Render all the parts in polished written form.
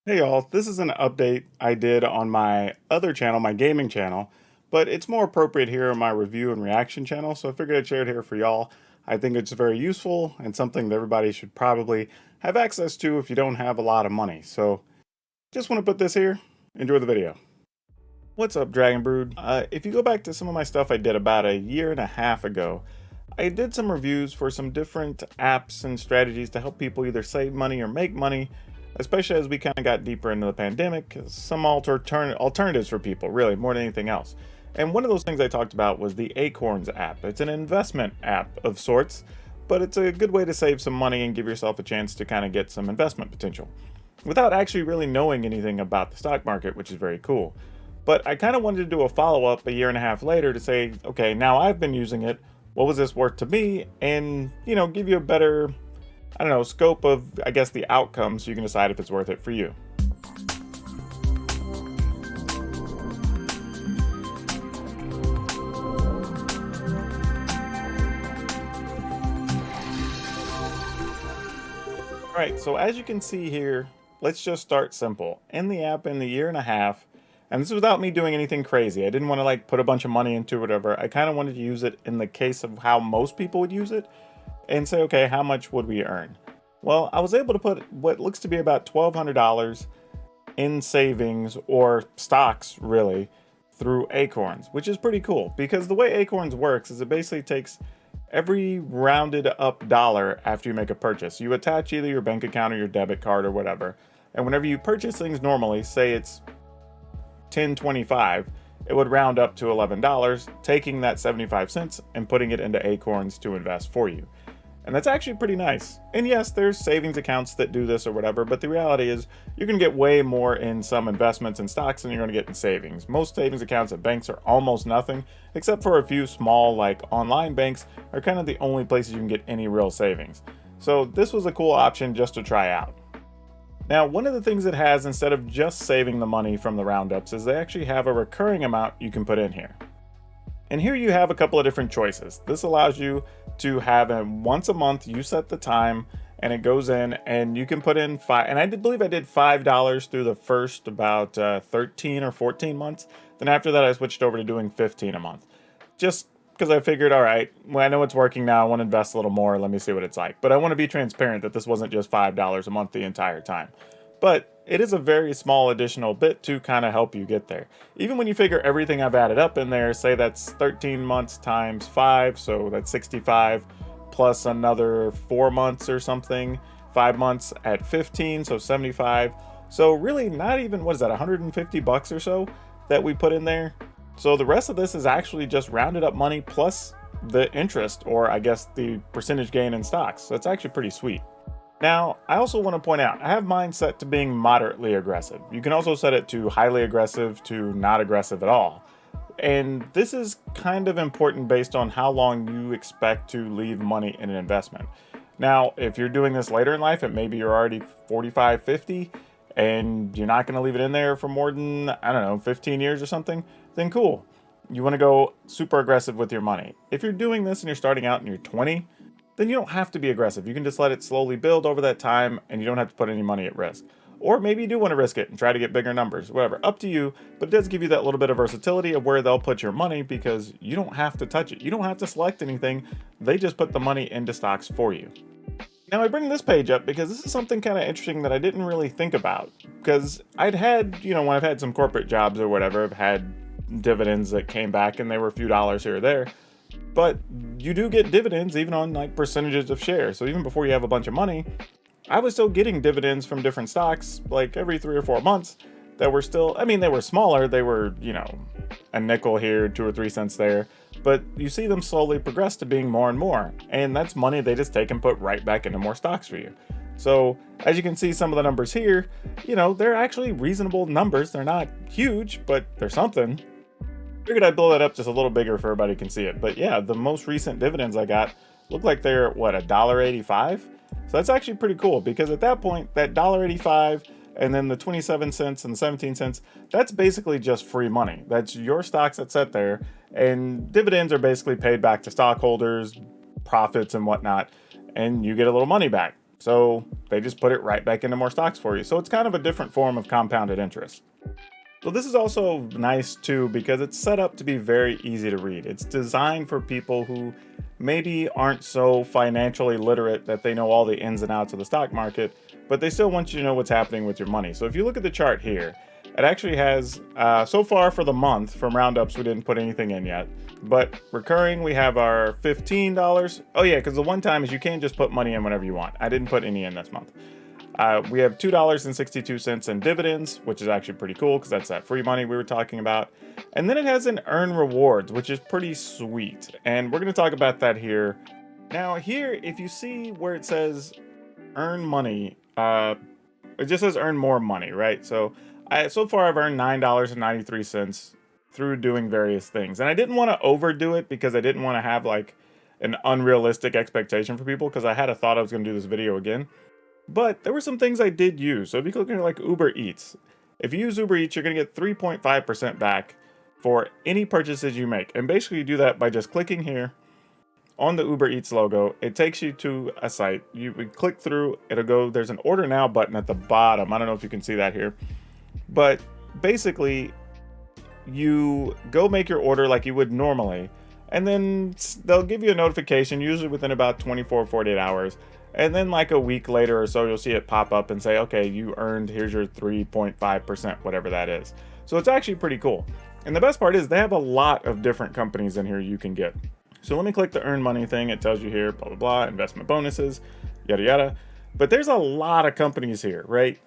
Hey y'all, this is an update I did on my other channel, my gaming channel, but it's more appropriate here on my review and reaction channel, so I figured I'd share it here for y'all. I think it's very useful and something that everybody should probably have access to if you don't have a lot of money. So just want to put this here. Enjoy the video. What's up, Dragon Brood? If you go back to some of my stuff I did about a year and a half ago, I did some reviews for some different apps and strategies to help people either save money or make money, especially as we kind of got deeper into the pandemic. Some alternatives for people, really, more than anything else. And one of those things I talked about was the Acorns app. It's an investment app of sorts, but it's a good way to save some money and give yourself a chance to kind of get some investment potential without actually really knowing anything about the stock market, which is very cool. But I kind of wanted to do a follow-up a year and a half later to say, okay, now I've been using it. What was this worth to me? And, give you a better, I don't know, scope of, I guess, the outcome so you can decide if it's worth it for you. All right, so as you can see here, let's just start simple. In the app in the year and a half, and this is without me doing anything crazy. I didn't want to like put a bunch of money into it, whatever. I kind of wanted to use it in the case of how most people would use it and say, okay, how much would we earn? Well, I was able to put what looks to be about $1,200 in savings or stocks, really, through Acorns, which is pretty cool because the way Acorns works is it basically takes every rounded up dollar after you make a purchase. You attach either your bank account or your debit card or whatever. And whenever you purchase things normally, say it's 10.25, it would round up to $11, taking that 75 cents and putting it into Acorns to invest for you. And that's actually pretty nice. And yes, there's savings accounts that do this or whatever, but the reality is you're going to get way more in some investments and stocks than you're going to get in savings. Most savings accounts at banks are almost nothing, except for a few small, like online banks, are kind of the only places you can get any real savings. So this was a cool option just to try out. Now, one of the things it has, instead of just saving the money from the roundups, is they actually have a recurring amount you can put in here. And here you have a couple of different choices. This allows you to have a once a month, you set the time and it goes in and you can put in five. And I did believe I did $5 through the first about 13 or 14 months. Then after that, I switched over to doing 15 a month. Just because I figured, all right, well, I know it's working now. I want to invest a little more. Let me see what it's like. But I want to be transparent that this wasn't just $5 a month the entire time. But it is a very small additional bit to kind of help you get there. Even when you figure everything I've added up in there, say that's 13 months times 5, so that's 65, plus another 4 months or something, 5 months at 15, so 75. So really not even, what is that, 150 bucks or so that we put in there. So the rest of this is actually just rounded up money plus the interest, or I guess the percentage gain in stocks. So it's actually pretty sweet. Now, I also want to point out, I have mine set to being moderately aggressive. You can also set it to highly aggressive to not aggressive at all. And this is kind of important based on how long you expect to leave money in an investment. Now, if you're doing this later in life, and maybe you're already 45, 50, and you're not going to leave it in there for more than, I don't know, 15 years or something, then cool. You want to go super aggressive with your money. If you're doing this and you're starting out and you're 20, then you don't have to be aggressive. You can just let it slowly build over that time and you don't have to put any money at risk. Or maybe you do want to risk it and try to get bigger numbers, whatever, up to you, but it does give you that little bit of versatility of where they'll put your money because you don't have to touch it. You don't have to select anything. They just put the money into stocks for you. Now I bring this page up because this is something kind of interesting that I didn't really think about because I'd had, when I've had some corporate jobs or whatever, I've had dividends that came back and they were a few dollars here or there. But you do get dividends even on like percentages of shares. So even before you have a bunch of money, I was still getting dividends from different stocks like every 3 or 4 months that were still, they were smaller. They were, a nickel here, 2 or 3 cents there. But you see them slowly progress to being more and more. And that's money they just take and put right back into more stocks for you. So as you can see, some of the numbers here, they're actually reasonable numbers. They're not huge, but they're something. Figured I'd blow that up just a little bigger so everybody can see it. But yeah, the most recent dividends I got look like they're, what, $1.85? So that's actually pretty cool because at that point, that $1.85 and then the 27 cents and the 17 cents, that's basically just free money. That's your stocks that sit there, and dividends are basically paid back to stockholders, profits and whatnot, and you get a little money back. So they just put it right back into more stocks for you. So it's kind of a different form of compounded interest. So this is also nice too because it's set up to be very easy to read. It's designed for people who maybe aren't so financially literate that they know all the ins and outs of the stock market, but they still want you to know what's happening with your money. So if you look at the chart here, it actually has, so far for the month, from roundups, we didn't put anything in yet, but recurring, we have our $15. Oh yeah, because the one time is you can't just put money in whenever you want. I didn't put any in this month. We have $2.62 in dividends, which is actually pretty cool because that's that free money we were talking about. And then it has an earn rewards, which is pretty sweet. And we're going to talk about that here. Now here, if you see where it says earn money, it just says earn more money, right? So so far I've earned $9.93 through doing various things. And I didn't want to overdo it because I didn't want to have like an unrealistic expectation for people because I had a thought I was going to do this video again. But there were some things I did use. So if you look at like Uber Eats, if you use Uber Eats, you're going to get 3.5% back for any purchases you make. And basically you do that by just clicking here on the Uber Eats logo. It takes you to a site. You would click through, it'll go, there's an order now button at the bottom. I don't know if you can see that here. But basically you go make your order like you would normally. And then they'll give you a notification, usually within about 24 or 48 hours. And then like a week later or so, you'll see it pop up and say, okay, you earned, here's your 3.5%, whatever that is. So it's actually pretty cool. And the best part is they have a lot of different companies in here you can get. So let me click the earn money thing. It tells you here, blah, blah, blah, investment bonuses, yada, yada. But there's a lot of companies here, right?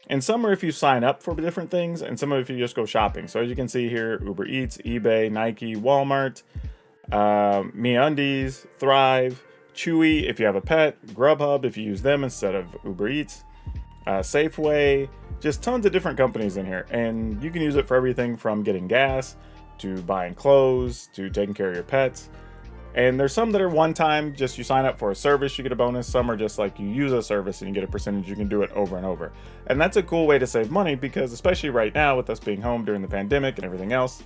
And some are if you sign up for different things, and some are if you just go shopping. So as you can see here, Uber Eats, eBay, Nike, Walmart, MeUndies, Thrive, Chewy if you have a pet, Grubhub if you use them instead of Uber Eats, Safeway, just tons of different companies in here. And you can use it for everything from getting gas to buying clothes to taking care of your pets. And there's some that are one time, just you sign up for a service, you get a bonus. Some are just like you use a service and you get a percentage, you can do it over and over. And that's a cool way to save money because especially right now with us being home during the pandemic and everything else,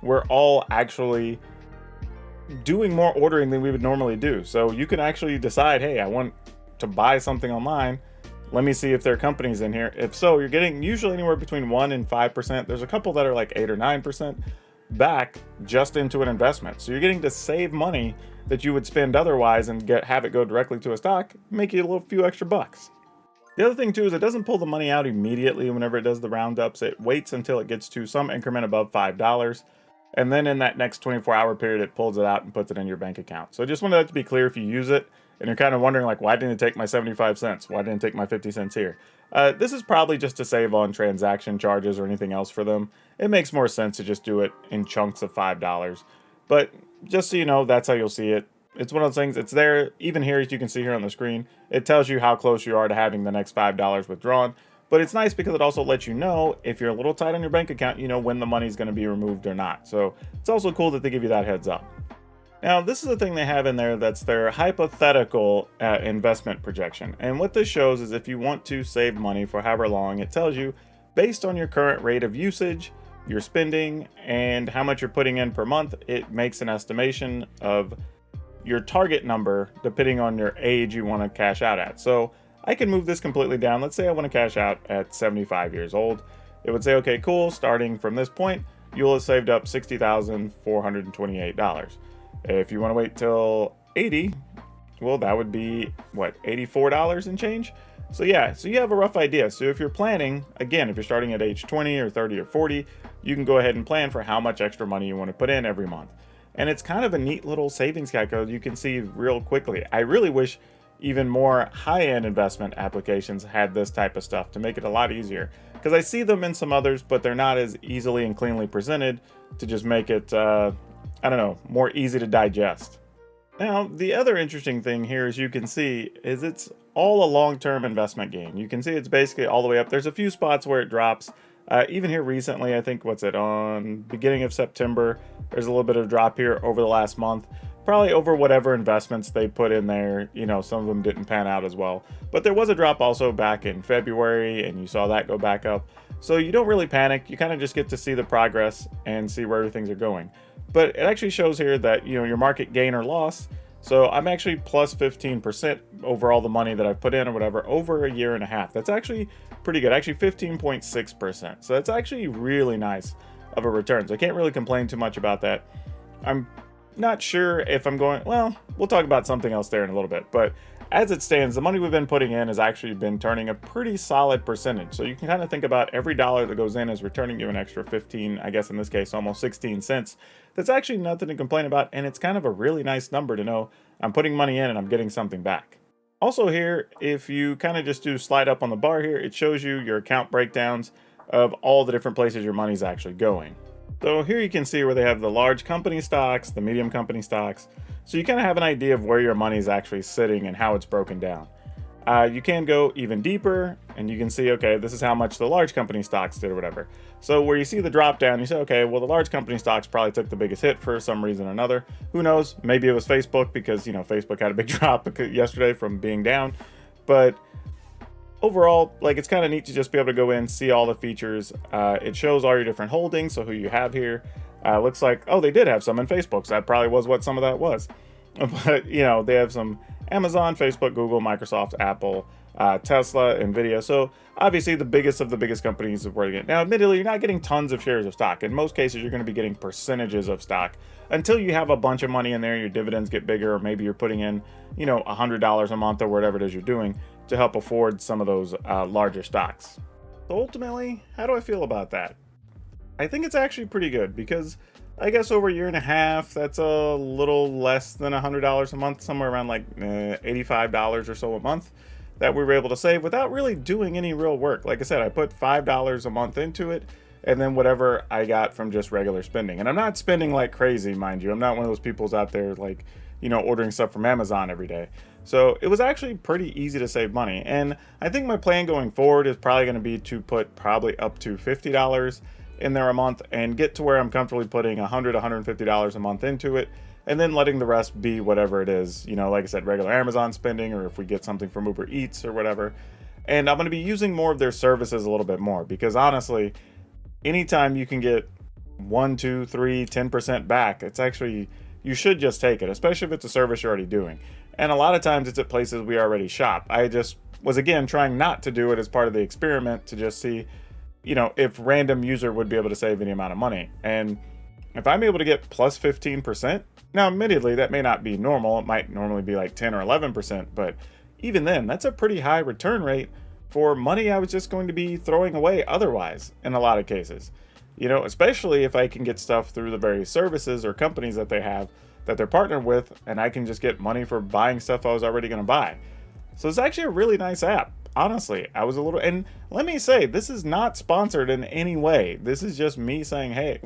we're all actually doing more ordering than we would normally do. So you can actually decide, hey, I want to buy something online. Let me see if there are companies in here. If so, you're getting usually anywhere between 1 and 5%. There's a couple that are like 8 or 9% back just into an investment. So you're getting to save money that you would spend otherwise and have it go directly to a stock, make you a few extra bucks. The other thing too is it doesn't pull the money out immediately whenever it does the roundups. It waits until it gets to some increment above $5. And then in that next 24-hour period, it pulls it out and puts it in your bank account. So I just wanted that to be clear if you use it and you're kind of wondering like, why didn't it take my 75 cents? Why didn't it take my 50 cents here? This is probably just to save on transaction charges or anything else for them. It makes more sense to just do it in chunks of $5. But just so you know, that's how you'll see it. It's one of those things, it's there, even here, as you can see here on the screen, it tells you how close you are to having the next $5 withdrawn. But it's nice because it also lets you know if you're a little tight on your bank account, you know when the money's going to be removed or not. So it's also cool that they give you that heads up. Now, this is the thing they have in there that's their hypothetical investment projection. And what this shows is if you want to save money for however long, it tells you based on your current rate of usage, your spending, and how much you're putting in per month, it makes an estimation of your target number depending on your age you want to cash out at. So I can move this completely down. Let's say I want to cash out at 75 years old. It would say, okay, cool. Starting from this point, you'll have saved up $60,428. If you want to wait till 80, well, that would be what, $84 and change? So yeah, so you have a rough idea. So if you're planning, again, if you're starting at age 20 or 30 or 40, you can go ahead and plan for how much extra money you want to put in every month. And it's kind of a neat little savings calculator you can see real quickly. I really wish even more high-end investment applications had this type of stuff to make it a lot easier, because I see them in some others, but they're not as easily and cleanly presented to just make it, I don't know, more easy to digest. Now, the other interesting thing here, as you can see, is it's all a long-term investment game. You can see it's basically all the way up. There's a few spots where it drops. Even here recently, I think, on beginning of September, there's a little bit of a drop here over the last month. Probably over whatever investments they put in there. You know, some of them didn't pan out as well. But there was a drop also back in February, and you saw that go back up. So you don't really panic. You kind of just get to see the progress and see where things are going. But it actually shows here that, you know, your market gain or loss. So I'm actually plus 15% over all the money that I've put in or whatever over a year and a half. That's actually pretty good. Actually 15.6%. So that's actually really nice of a return. So I can't really complain too much about that. I'm not sure if I'm going, well, we'll talk about something else there in a little bit, but as it stands, the money we've been putting in has actually been turning a pretty solid percentage. So you can kind of think about every dollar that goes in is returning you an extra 15, I guess in this case, almost 16 cents. That's actually nothing to complain about, and it's kind of a really nice number to know I'm putting money in and I'm getting something back. Also here, if you kind of just do slide up on the bar here, it shows you your account breakdowns of all the different places your money's actually going. So here you can see where they have the large company stocks, the medium company stocks. So you kind of have an idea of where your money is actually sitting and how it's broken down. You can go even deeper and you can see, okay, this is how much the large company stocks did or whatever. So where you see the drop down, you say, okay, well, the large company stocks probably took the biggest hit for some reason or another. Who knows? Maybe it was Facebook because, Facebook had a big drop yesterday from being down. But overall, like, it's kind of neat to just be able to go in, see all the features. It shows all your different holdings, so who you have here. Looks like, oh, they did have some in Facebook, so that probably was what some of that was. But, they have some Amazon, Facebook, Google, Microsoft, Apple, Tesla, Nvidia. So obviously the biggest of the biggest companies is where you get. Now, admittedly, you're not getting tons of shares of stock. In most cases, you're going to be getting percentages of stock until you have a bunch of money in there, your dividends get bigger, or maybe you're putting in, $100 a month or whatever it is you're doing to help afford some of those larger stocks. So ultimately, how do I feel about that? I think it's actually pretty good because I guess over a year and a half, that's a little less than $100 a month, somewhere around like $85 or so a month that we were able to save without really doing any real work. Like I said, I put $5 a month into it and then whatever I got from just regular spending. And I'm not spending like crazy, mind you. I'm not one of those people's out there like, ordering stuff from Amazon every day. So it was actually pretty easy to save money. And I think my plan going forward is probably going to be to put probably up to $50 in there a month and get to where I'm comfortably putting $100, $150 a month into it, and then letting the rest be whatever it is, like I said, regular Amazon spending, or if we get something from Uber Eats or whatever. And I'm going to be using more of their services a little bit more because honestly, anytime you can get 1, 2, 3, 10% back, it's actually, you should just take it, especially if it's a service you're already doing. And a lot of times it's at places we already shop. I just was, again, trying not to do it as part of the experiment to just see, if random user would be able to save any amount of money. And if I'm able to get plus 15%, now admittedly that may not be normal. It might normally be like 10 or 11%, but even then, that's a pretty high return rate for money I was just going to be throwing away otherwise in a lot of cases. Especially if I can get stuff through the various services or companies that they have that they're partnered with, and I can just get money for buying stuff I was already going to buy. So it's actually a really nice app. Honestly, I was a little, and let me say, this is not sponsored in any way. This is just me saying, hey,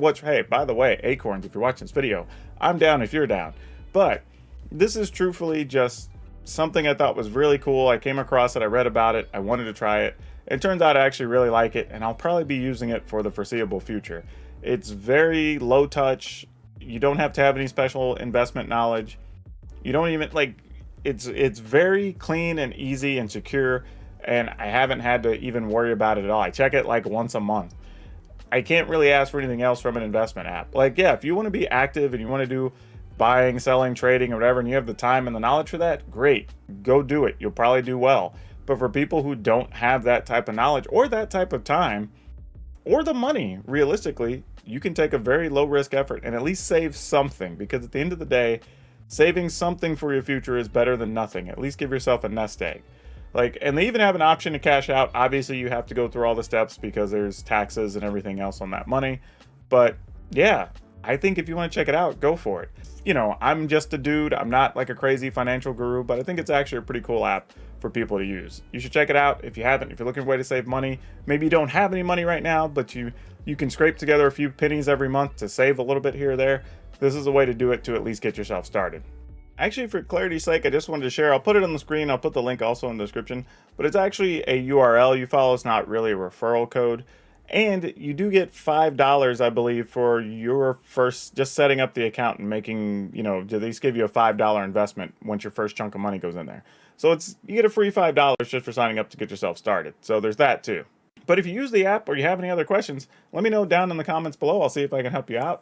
by the way, Acorns, if you're watching this video, I'm down if you're down. But this is truthfully just something I thought was really cool. I came across it, I read about it, I wanted to try it. It turns out I actually really like it, and I'll probably be using it for the foreseeable future. It's very low touch. You don't have to have any special investment knowledge. You don't even, it's very clean and easy and secure. And I haven't had to even worry about it at all. I check it like once a month. I can't really ask for anything else from an investment app. If you want to be active and you want to do buying, selling, trading, or whatever, and you have the time and the knowledge for that, great. Go do it. You'll probably do well. But for people who don't have that type of knowledge or that type of time or the money, realistically, you can take a very low risk effort and at least save something, because at the end of the day, saving something for your future is better than nothing. At least give yourself a nest egg. And they even have an option to cash out. Obviously, you have to go through all the steps because there's taxes and everything else on that money. But yeah, I think if you want to check it out, go for it. I'm just a dude. I'm not like a crazy financial guru, but I think it's actually a pretty cool app for people to use. You should check it out if you haven't. If you're looking for a way to save money, maybe you don't have any money right now, but you can scrape together a few pennies every month to save a little bit here or there. This is a way to do it to at least get yourself started. Actually, for clarity's sake, I just wanted to share, I'll put it on the screen, I'll put the link also in the description, but it's actually a URL you follow. It's not really a referral code. And you do get $5, I believe, for your first, just setting up the account and making, they at least give you a $5 investment once your first chunk of money goes in there. So you get a free $5 just for signing up to get yourself started. So there's that too. But if you use the app or you have any other questions, let me know down in the comments below. I'll see if I can help you out.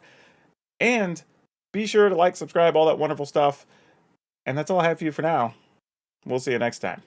And be sure to like, subscribe, all that wonderful stuff. And that's all I have for you for now. We'll see you next time.